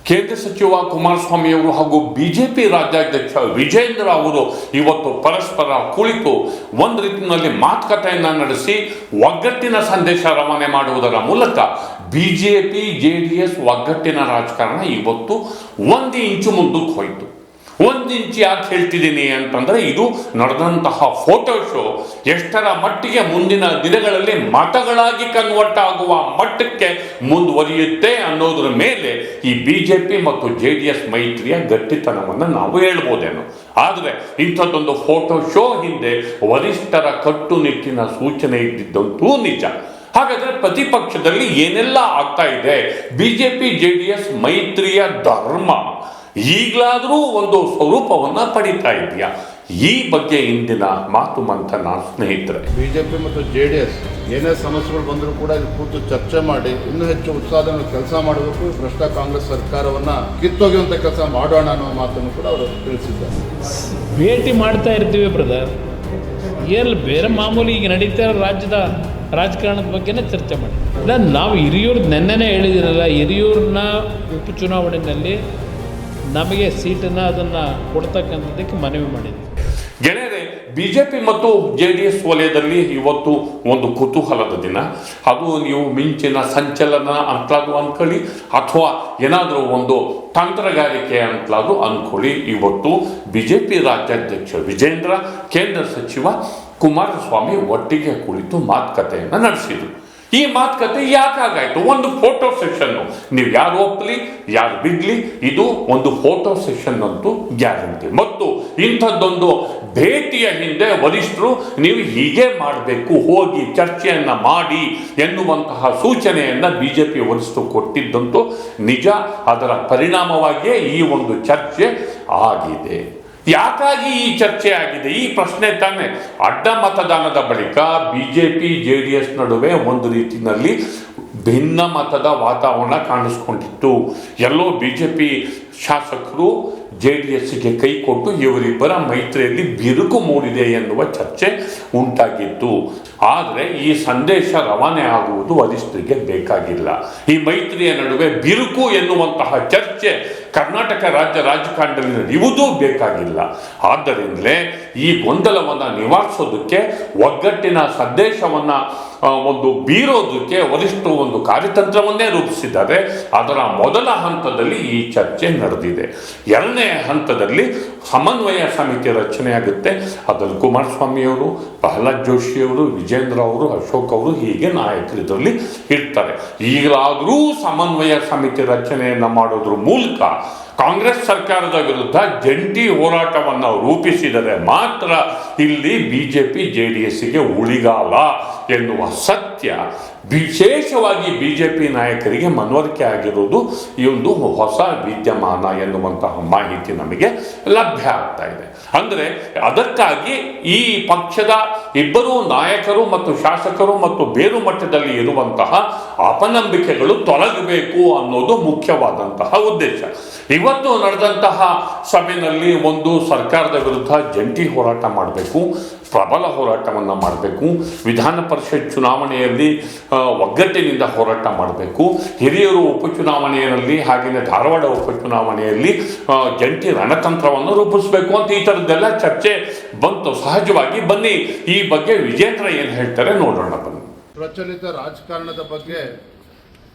ಕೇಂದ್ರ ಸಚಿವ ಕುಮಾರಸ್ವಾಮಿ ಅವರು ಹಾಗೂ ಬಿಜೆಪಿ ರಾಜ್ಯಾಧ್ಯಕ್ಷ ವಿಜೇಂದ್ರ ಅವರು ಇವತ್ತು ಪರಸ್ಪರ ಕುಳಿತು ಒಂದು ರೀತಿಯಲ್ಲಿ ಮಾತುಕತೆಯನ್ನು ನಡೆಸಿ ಒಗ್ಗಟ್ಟಿನ ಸಂದೇಶ ರವಾನೆ ಮಾಡುವುದರ ಮೂಲಕ ಬಿಜೆಪಿ ಜೆಡಿಎಸ್ ಒಗ್ಗಟ್ಟಿನ ರಾಜಕಾರಣ ಇವತ್ತು ಒಂದು ಇಂಚು ಮುಂದಕ್ಕೆ ಹೋಯಿತು. ಒಂದು ಇಂಚು ಯಾಕೆ ಹೇಳ್ತಿದ್ದೀನಿ ಅಂತಂದ್ರೆ, ಇದು ನಡೆದಂತಹ ಫೋಟೋ ಶೋ ಎಷ್ಟರ ಮಟ್ಟಿಗೆ ಮುಂದಿನ ದಿನಗಳಲ್ಲಿ ಮತಗಳಾಗಿ ಕನ್ವರ್ಟ್ ಆಗುವ ಮಟ್ಟಕ್ಕೆ ಮುಂದುವರಿಯುತ್ತೆ ಅನ್ನೋದ್ರ ಮೇಲೆ ಈ ಬಿಜೆಪಿ ಮತ್ತು ಜೆಡಿಎಸ್ ಮೈತ್ರಿಯ ಗಟ್ಟಿತನವನ್ನು ನಾವು ಹೇಳ್ಬೋದೇನೋ. ಆದರೆ ಇಂಥದ್ದೊಂದು ಫೋಟೋ ಶೋ ಹಿಂದೆ ವರಿಷ್ಠರ ಕಟ್ಟುನಿಟ್ಟಿನ ಸೂಚನೆ ಇದ್ದಿದ್ದಂತೂ ನಿಜ. ಹಾಗಾದ್ರೆ ಪ್ರತಿಪಕ್ಷದಲ್ಲಿ ಏನೆಲ್ಲ ಆಗ್ತಾ ಇದೆ, ಬಿಜೆಪಿ ಜೆಡಿಎಸ್ ಮೈತ್ರಿಯ ಧರ್ಮ ಈಗಲಾದರೂ ಒಂದು ಸ್ವರೂಪವನ್ನ ಪಡಿತಾ ಇದೆಯಾ? ಈ ಬಗ್ಗೆ ಇಂದಿನ ಮಾತು ಮಂಥನ ಸ್ನೇಹಿತರೆ. ಬಿಜೆಪಿ ಮತ್ತು ಜೆಡಿಎಸ್ ಏನೇ ಸಮಸ್ಯೆಗಳು ಬಂದರೂ ಕೂಡ ಇಲ್ಲಿ ಕೂತು ಚರ್ಚೆ ಮಾಡಿ ಇನ್ನೂ ಹೆಚ್ಚು ಉತ್ಸಾಹದಿಂದ ಕೆಲಸ ಮಾಡಬೇಕು, ಭ್ರಷ್ಟ ಕಾಂಗ್ರೆಸ್ ಸರ್ಕಾರವನ್ನ ಕಿತ್ತೊಗೆಯುವಂತ ಕೆಲಸ ಮಾಡೋಣ ಅನ್ನೋ ಮಾತನ್ನು ಕೂಡ ಅವರು ತಿಳಿಸಿದ್ದಾರೆ. ಭೇಟಿ ಮಾಡ್ತಾ ಇರ್ತೀವಿ ಬ್ರದರ್, ಎಲ್ಲಿ ಬೇರೆ ಮಾಮೂಲಿ ಈಗ ನಡೀತಾ ಇರೋ ರಾಜ್ಯದ ರಾಜಕಾರಣದ ಬಗ್ಗೆನೇ ಚರ್ಚೆ ಮಾಡಿ. ಇಲ್ಲ, ನಾವು ಹಿರಿಯೂರು ನೆನ್ನೆನೇ ಹೇಳಿದ್ದೀನಲ್ಲ, ಹಿರಿಯೂರಿನ ಉಪಚುನಾವಣೆಯಲ್ಲಿ ನಮಗೆ ಸೀಟನ್ನು ಅದನ್ನು ಕೊಡ್ತಕ್ಕಂಥದ್ದಕ್ಕೆ ಮನವಿ ಮಾಡಿದ್ವಿ. ಗೆಳೆಯರೆ, ಬಿಜೆಪಿ ಮತ್ತು ಜೆಡಿಎಸ್ ವಲಯದಲ್ಲಿ ಇವತ್ತು ಒಂದು ಕುತೂಹಲದ ದಿನ. ಅದು ನೀವು ಮಿಂಚಿನ ಸಂಚಲನ ಅಂತಲಾದ್ರು ಅನ್ಕೊಳ್ಳಿ, ಅಥವಾ ಏನಾದರೂ ಒಂದು ತಂತ್ರಗಾರಿಕೆ ಅಂತಲಾದ್ರು ಅನ್ಕೊಳ್ಳಿ. ಇವತ್ತು ಬಿಜೆಪಿ ರಾಜ್ಯಾಧ್ಯಕ್ಷ ವಿಜೇಂದ್ರ, ಕೇಂದ್ರ ಸಚಿವ ಕುಮಾರಸ್ವಾಮಿ ಒಟ್ಟಿಗೆ ಕುಳಿತು ಮಾತುಕತೆಯನ್ನು ನಡೆಸಿದರು. ಈ ಮಾತುಕತೆ ಯಾಕಾಗಾಯ್ತು? ಒಂದು ಫೋಟೋ ಸೆಷನ್. ನೀವು ಯಾರು ಒಪ್ಪಲಿ ಯಾರು ಬಿಡ್ಲಿ, ಇದು ಒಂದು ಫೋಟೋ ಸೆಷನ್ ಅಂತೂ ಗ್ಯಾರಂಟಿ. ಮತ್ತು ಇಂಥದ್ದೊಂದು ಭೇಟಿಯ ಹಿಂದೆ ವರಿಷ್ಠರು ನೀವು ಹೀಗೆ ಮಾಡಬೇಕು, ಹೋಗಿ ಚರ್ಚೆಯನ್ನ ಮಾಡಿ ಎನ್ನುವಂತಹ ಸೂಚನೆಯನ್ನ ಬಿಜೆಪಿ ವರಿಷ್ಠರು ಕೊಟ್ಟಿದ್ದಂತೂ ನಿಜ. ಅದರ ಪರಿಣಾಮವಾಗಿಯೇ ಈ ಒಂದು ಚರ್ಚೆ ಆಗಿದೆ. ಯಾಕಾಗಿ ಈ ಚರ್ಚೆ ಆಗಿದೆ? ಈ ಪ್ರಶ್ನೆ ತಾನೇ. ಅಡ್ಡ ಮತದಾನದ ಬಳಿಕ ಬಿಜೆಪಿ ಜೆಡಿಎಸ್ ನಡುವೆ ಒಂದು ರೀತಿಯಲ್ಲಿ ಭಿನ್ನ ಮತದ ವಾತಾವರಣ ಕಾಣಿಸ್ಕೊಂಡಿತ್ತು. ಎಲ್ಲೋ ಬಿಜೆಪಿ ಶಾಸಕರು ಜೆಡಿಎಸ್ಗೆ ಕೈ ಕೊಟ್ಟು ಇವರಿಬ್ಬರ ಮೈತ್ರಿಯಲ್ಲಿ ಬಿರುಕು ಮೂಡಿದೆ ಎನ್ನುವ ಚರ್ಚೆ ಉಂಟಾಗಿತ್ತು. ಆದರೆ ಈ ಸಂದೇಶ ರವಾನೆ ಆಗುವುದು ವರಿಷ್ಠರಿಗೆ ಬೇಕಾಗಿಲ್ಲ. ಈ ಮೈತ್ರಿಯ ನಡುವೆ ಬಿರುಕು ಎನ್ನುವಂತಹ ಚರ್ಚೆ ಕರ್ನಾಟಕ ರಾಜ್ಯ ರಾಜಕಾರಣದಲ್ಲಿ ನಡೆಯುವುದೂ ಬೇಕಾಗಿಲ್ಲ. ಆದ್ದರಿಂದಲೇ ಈ ಗೊಂದಲವನ್ನು ನಿವಾರಿಸೋದಕ್ಕೆ, ಒಗ್ಗಟ್ಟಿನ ಸಂದೇಶವನ್ನು ಒಂದು ಬೀರೋದಕ್ಕೆ ವರಿಷ್ಠರು ಒಂದು ಕಾರ್ಯತಂತ್ರವನ್ನೇ ರೂಪಿಸಿದ್ದಾರೆ. ಅದರ ಮೊದಲ ಹಂತದಲ್ಲಿ ಈ ಚರ್ಚೆ ನಡೆದಿದೆ. ಎರಡನೇ ಹಂತದಲ್ಲಿ ಸಮನ್ವಯ ಸಮಿತಿ ರಚನೆಯಾಗುತ್ತೆ. ಅದರಲ್ಲಿ ಕುಮಾರಸ್ವಾಮಿಯವರು, ಪ್ರಹ್ಲಾದ್ ಜೋಶಿಯವರು, ವಿಜೇಂದ್ರ ಅವರು, ಅಶೋಕ್ ಅವರು, ಹೀಗೆ ನಾಯಕರು ಇದರಲ್ಲಿ ಇರ್ತಾರೆ. ಈಗಲಾದರೂ ಸಮನ್ವಯ ಸಮಿತಿ ರಚನೆಯನ್ನು ಮಾಡೋದ್ರ ಮೂಲಕ ಕಾಂಗ್ರೆಸ್ ಸರ್ಕಾರದ ವಿರುದ್ಧ ಜಂಟಿ ಹೋರಾಟವನ್ನು ರೂಪಿಸಿದರೆ ಮಾತ್ರ ಇಲ್ಲಿ ಬಿಜೆಪಿ ಜೆಡಿಎಸ್ಗೆ ಉಳಿಗಾಲ ಎನ್ನುವ ಸತ್ಯ ವಿಶೇಷವಾಗಿ ಬಿಜೆಪಿ ನಾಯಕರಿಗೆ ಮನವರಿಕೆ ಆಗಿರುವುದು ಈ ಒಂದು ಹೊಸ ವಿದ್ಯಮಾನ ಎನ್ನುವಂತಹ ಮಾಹಿತಿ ನಮಗೆ ಲಭ್ಯ ಆಗ್ತಾ ಇದೆ. ಅಂದರೆ ಅದಕ್ಕಾಗಿ ಈ ಪಕ್ಷದ ಇಬ್ಬರು ನಾಯಕರು ಮತ್ತು ಶಾಸಕರು ಮತ್ತು ಬೇರು ಮಟ್ಟದಲ್ಲಿ ಇರುವಂತಹ ಅಪನಂಬಿಕೆಗಳು ತೊಲಗಬೇಕು ಅನ್ನೋದು ಮುಖ್ಯವಾದಂತಹ ಉದ್ದೇಶ. ಇವತ್ತು ನಡೆದಂತಹ ಸಭೆಯಲ್ಲಿ ಒಂದು ಸರ್ಕಾರದ ವಿರುದ್ಧ ಜಂಟಿ ಹೋರಾಟ ಮಾಡಬೇಕು, ಪ್ರಬಲ ಹೋರಾಟವನ್ನು ಮಾಡಬೇಕು, ವಿಧಾನ ಪರಿಷತ್ ಚುನಾವಣೆಯಲ್ಲಿ ಒಗ್ಗಟ್ಟಿನಿಂದ ಹೋರಾಟ ಮಾಡಬೇಕು, ಹಿರಿಯೂರು ಉಪಚುನಾವಣೆಯಲ್ಲಿ ಹಾಗೆಯೇ ಧಾರವಾಡ ಉಪಚುನಾವಣೆಯಲ್ಲಿ ಜಂಟಿ ರಣತಂತ್ರವನ್ನು ರೂಪಿಸಬೇಕು ಅಂತ ಈ ಥರದ್ದೆಲ್ಲ ಚರ್ಚೆ ಬಂತು. ಸಹಜವಾಗಿ ಬನ್ನಿ ಈ ಬಗ್ಗೆ ವಿಜೇಂದ್ರ ಏನು ಹೇಳ್ತಾರೆ ನೋಡೋಣ ಬನ್ನಿ. ಪ್ರಚಲಿತ ರಾಜಕಾರಣದ ಬಗ್ಗೆ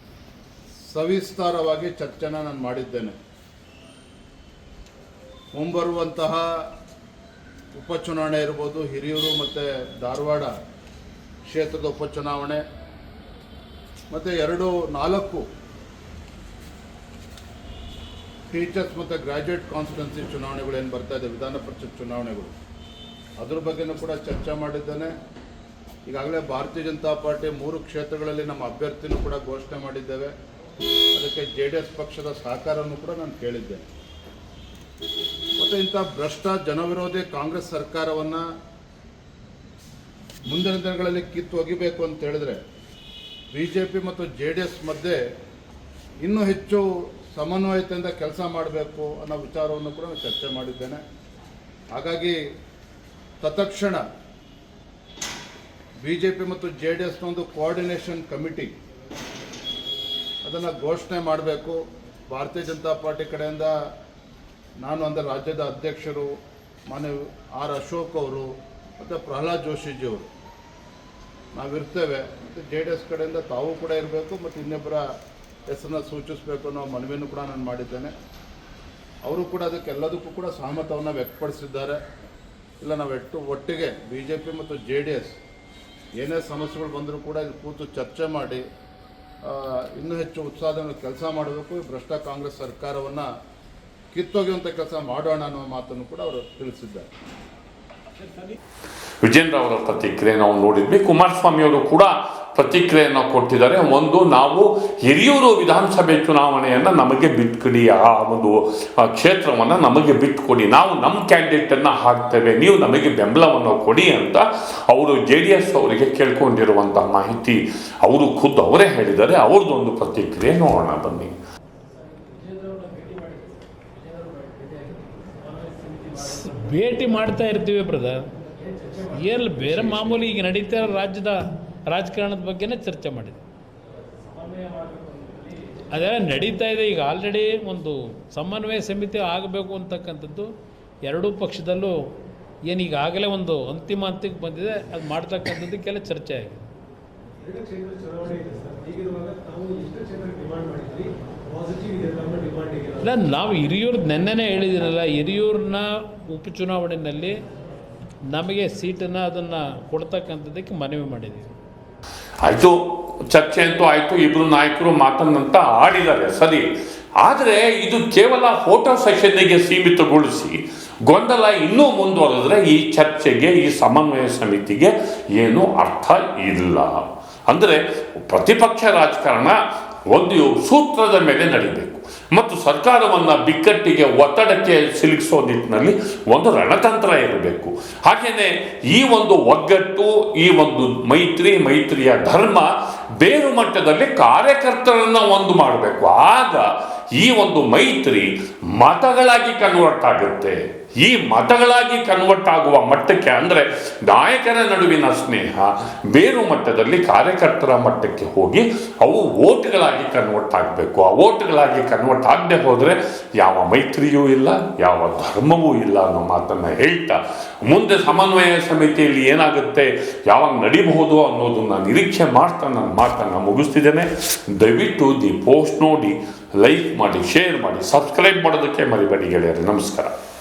ಸವಿಸ್ತಾರವಾಗಿ ಚರ್ಚೆನ ನಾನು ಮಾಡಿದ್ದೇನೆ. ಮುಂಬರುವಂತಹ ಉಪಚುನಾವಣೆ ಇರ್ಬೋದು, ಹಿರಿಯೂರು ಮತ್ತು ಧಾರವಾಡ ಕ್ಷೇತ್ರದ ಉಪಚುನಾವಣೆ ಮತ್ತು 4 ಟೀಚರ್ಸ್ ಮತ್ತು ಗ್ರಾಜ್ಯುಯೇಟ್ ಕಾನ್ಸ್ಟಿಟ್ಯೂನ್ಸಿ ಚುನಾವಣೆಗಳು ಏನು ಬರ್ತಾ ಇದೆ, ವಿಧಾನ ಪರಿಷತ್ ಚುನಾವಣೆಗಳು, ಅದ್ರ ಬಗ್ಗೆನೂ ಕೂಡ ಚರ್ಚೆ ಮಾಡಿದ್ದೇನೆ. ಈಗಾಗಲೇ ಭಾರತೀಯ ಜನತಾ ಪಾರ್ಟಿ 3 ಕ್ಷೇತ್ರಗಳಲ್ಲಿ ನಮ್ಮ ಅಭ್ಯರ್ಥಿನೂ ಕೂಡ ಘೋಷಣೆ ಮಾಡಿದ್ದೇವೆ. ಅದಕ್ಕೆ ಜೆಡಿಎಸ್ ಪಕ್ಷದ ಸಹಕಾರವನ್ನು ಕೂಡ ನಾನು ಕೇಳಿದ್ದೇನೆ. ಮತ್ತು ಇಂಥ ಭ್ರಷ್ಟ ಜನವಿರೋಧಿ ಕಾಂಗ್ರೆಸ್ ಸರ್ಕಾರವನ್ನು ಮುಂದಿನ ದಿನಗಳಲ್ಲಿ ಕಿತ್ತು ಒಗಿಬೇಕು ಅಂತ ಹೇಳಿದ್ರೆ ಬಿಜೆಪಿ ಮತ್ತು ಜೆಡಿಎಸ್ ಮಧ್ಯೆ ಇನ್ನೂ ಹೆಚ್ಚು ಸಮನ್ವಯತೆಯಿಂದ ಕೆಲಸ ಮಾಡಬೇಕು ಅನ್ನೋ ವಿಚಾರವನ್ನು ಕೂಡ ನಾನು ಚರ್ಚೆ ಮಾಡಿದ್ದೇನೆ. ಹಾಗಾಗಿ ತತ್ಕ್ಷಣ ಬಿಜೆಪಿ ಮತ್ತು ಜೆಡಿಎಸ್ನ ಒಂದು ಕೋಆರ್ಡಿನೇಷನ್ ಕಮಿಟಿ ಅದನ್ನು ಘೋಷಣೆ ಮಾಡಬೇಕು. ಭಾರತೀಯ ಜನತಾ ಪಾರ್ಟಿ ಕಡೆಯಿಂದ ನಾನು ಅಂದರೆ ರಾಜ್ಯದ ಅಧ್ಯಕ್ಷರು ಮಾನ್ಯ ಆರ್ ಅಶೋಕ್ ಅವರು ಮತ್ತು ಪ್ರಹ್ಲಾದ್ ಜೋಶಿಜಿಯವರು ನಾವಿರ್ತೇವೆ. ಮತ್ತು JDS ಕಡೆಯಿಂದ ತಾವು ಕೂಡ ಇರಬೇಕು ಮತ್ತು ಇನ್ನೊಬ್ಬರ ಹೆಸರನ್ನ ಸೂಚಿಸಬೇಕು ಅನ್ನೋ ಮನವಿಯನ್ನು ಕೂಡ ನಾನು ಮಾಡಿದ್ದೇನೆ. ಅವರು ಕೂಡ ಅದಕ್ಕೆಲ್ಲದಕ್ಕೂ ಕೂಡ ಸಹಮತವನ್ನು ವ್ಯಕ್ತಪಡಿಸಿದ್ದಾರೆ. ಇಲ್ಲ ನಾವು ಒಟ್ಟಿಗೆ BJP ಮತ್ತು JDS ಏನೇ ಸಮಸ್ಯೆಗಳು ಬಂದರೂ ಕೂಡ ಇಲ್ಲಿ ಕೂತು ಚರ್ಚೆ ಮಾಡಿ ಇನ್ನೂ ಹೆಚ್ಚು ಉತ್ಸಾಹದಿಂದ ಕೆಲಸ ಮಾಡಬೇಕು. ಈ ಭ್ರಷ್ಟ ಕಾಂಗ್ರೆಸ್ ಸರ್ಕಾರವನ್ನು ಕಿತ್ತೊಗೆಯುವಂಥ ಕೆಲಸ ಮಾಡೋಣ ಅನ್ನೋ ಮಾತನ್ನು ಕೂಡ ಅವರು ತಿಳಿಸಿದ್ದಾರೆ. ವಿಜೇಂದ್ರ ಅವರ ಪ್ರತಿಕ್ರಿಯೆ ನಾವು ನೋಡಿದ್ವಿ. ಕುಮಾರಸ್ವಾಮಿ ಅವರು ಕೂಡ ಪ್ರತಿಕ್ರಿಯೆಯನ್ನು ಕೊಟ್ಟಿದ್ದಾರೆ. ಒಂದು, ನಾವು ಹಿರಿಯೂರು ವಿಧಾನಸಭೆ ಚುನಾವಣೆಯನ್ನು ನಮಗೆ ಬಿಟ್ಕೊಡಿ, ಆ ಒಂದು ಕ್ಷೇತ್ರವನ್ನು ನಮಗೆ ಬಿಟ್ಕೊಡಿ, ನಾವು ನಮ್ಮ ಕ್ಯಾಂಡಿಡೇಟನ್ನು ಹಾಕ್ತೇವೆ, ನೀವು ನಮಗೆ ಬೆಂಬಲವನ್ನು ಕೊಡಿ ಅಂತ ಅವರು JDS ಅವರಿಗೆ ಕೇಳ್ಕೊಂಡಿರುವಂಥ ಮಾಹಿತಿ ಅವರು ಖುದ್ದು ಅವರೇ ಹೇಳಿದ್ದಾರೆ. ಅವ್ರದ್ದೊಂದು ಪ್ರತಿಕ್ರಿಯೆ ನೋಡೋಣ ಬನ್ನಿ. ಭೇಟಿ ಮಾಡ್ತಾ ಇರ್ತೀವಿ ಬ್ರದರ್. ಏನು ಬೇರೆ ಮಾಮೂಲಿ ಈಗ ನಡೀತಾ ಇರೋ ರಾಜ್ಯದ ರಾಜಕಾರಣದ ಬಗ್ಗೆನೇ ಚರ್ಚೆ ಮಾಡಿದ್ವಿ. ಅದೆಲ್ಲ ನಡೀತಾ ಇದೆ. ಈಗ ಆಲ್ರೆಡಿ ಒಂದು ಸಮನ್ವಯ ಸಮಿತಿ ಆಗಬೇಕು ಅಂತಕ್ಕಂಥದ್ದು ಎರಡೂ ಪಕ್ಷದಲ್ಲೂ ಏನು ಈಗಾಗಲೇ ಒಂದು ಅಂತಿಮ ಹಂತಕ್ಕೆ ಬಂದಿದೆ. ಅದು ಮಾಡ್ತಕ್ಕಂಥದ್ದಕ್ಕೆಲ್ಲ ಚರ್ಚೆ ಆಗಿದೆ. ಇಲ್ಲ, ನಾವು ಹಿರಿಯೂರು ನೆನ್ನೆನೇ ಹೇಳಿದ್ದೀನಲ್ಲ, ಹಿರಿಯೂರಿನ ಉಪಚುನಾವಣೆಯಲ್ಲಿ ನಮಗೆ ಸೀಟನ್ನು ಅದನ್ನು ಕೊಡ್ತಕ್ಕಂಥದ್ದಕ್ಕೆ ಮನವಿ ಮಾಡಿದ್ದೀವಿ. ಆಯಿತು, ಚರ್ಚೆ ಅಂತೂ ಆಯಿತು, ಇಬ್ಬರು ನಾಯಕರು ಮಾತನ್ನಂತ ಆಡಿದ್ದಾರೆ ಸರಿ. ಆದರೆ ಇದು ಕೇವಲ ಫೋಟೋ ಸೆಷನ್ನಿಗೆ ಸೀಮಿತಗೊಳಿಸಿ ಗೊಂದಲ ಇನ್ನೂ ಮುಂದುವರೆದ್ರೆ ಈ ಚರ್ಚೆಗೆ, ಈ ಸಮನ್ವಯ ಸಮಿತಿಗೆ ಏನೂ ಅರ್ಥ ಇಲ್ಲ. ಅಂದರೆ ಪ್ರತಿಪಕ್ಷ ರಾಜಕಾರಣ ಒಂದು ಸೂತ್ರದ ಮೇಲೆ ನಡೀಬೇಕು ಮತ್ತು ಸರ್ಕಾರವನ್ನು ಬಿಕ್ಕಟ್ಟಿಗೆ, ಒತ್ತಡಕ್ಕೆ ಸಿಲುಕಿಸೋ ನಿಟ್ಟಿನಲ್ಲಿ ಒಂದು ರಣತಂತ್ರ ಇರಬೇಕು. ಹಾಗೆಯೇ ಈ ಒಂದು ಒಗ್ಗಟ್ಟು, ಈ ಒಂದು ಮೈತ್ರಿಯ ಧರ್ಮ ಬೇರು ಮಟ್ಟದಲ್ಲಿ ಕಾರ್ಯಕರ್ತರನ್ನು ಒಂದು ಮಾಡಬೇಕು. ಆಗ ಈ ಒಂದು ಮೈತ್ರಿ ಮತಗಳಾಗಿ ಕನ್ವರ್ಟ್ ಆಗುತ್ತೆ. ಈ ಮತಗಳಾಗಿ ಕನ್ವರ್ಟ್ ಆಗುವ ಮಟ್ಟಕ್ಕೆ, ಅಂದರೆ ನಾಯಕರ ನಡುವಿನ ಸ್ನೇಹ ಬೇರು ಮಟ್ಟದಲ್ಲಿ ಕಾರ್ಯಕರ್ತರ ಮಟ್ಟಕ್ಕೆ ಹೋಗಿ ಅವು ವೋಟ್ಗಳಾಗಿ ಕನ್ವರ್ಟ್ ಆಗಬೇಕು. ಆ ವೋಟ್ಗಳಾಗಿ ಕನ್ವರ್ಟ್ ಆಗದೆ ಹೋದರೆ ಯಾವ ಮೈತ್ರಿಯೂ ಇಲ್ಲ, ಯಾವ ಧರ್ಮವೂ ಇಲ್ಲ ಅನ್ನೋ ಮಾತನ್ನು ಹೇಳ್ತಾ, ಮುಂದೆ ಸಮನ್ವಯ ಸಮಿತಿಯಲ್ಲಿ ಏನಾಗುತ್ತೆ, ಯಾವಾಗ ನಡಿಬಹುದು ಅನ್ನೋದನ್ನು ನಿರೀಕ್ಷೆ ಮಾಡ್ತಾ ನನ್ನ ಮಾತನ್ನು ಮುಗಿಸ್ತಿದ್ದೇನೆ. ದಯವಿಟ್ಟು ದಿ ಪೋಸ್ಟ್ ನೋಡಿ, ಲೈಕ್ ಮಾಡಿ, ಶೇರ್ ಮಾಡಿ, ಸಬ್ಸ್ಕ್ರೈಬ್ ಮಾಡೋದಕ್ಕೆ ಮರಿಬೇಡಿ ಗೆಳೆಯರೆ. ನಮಸ್ಕಾರ.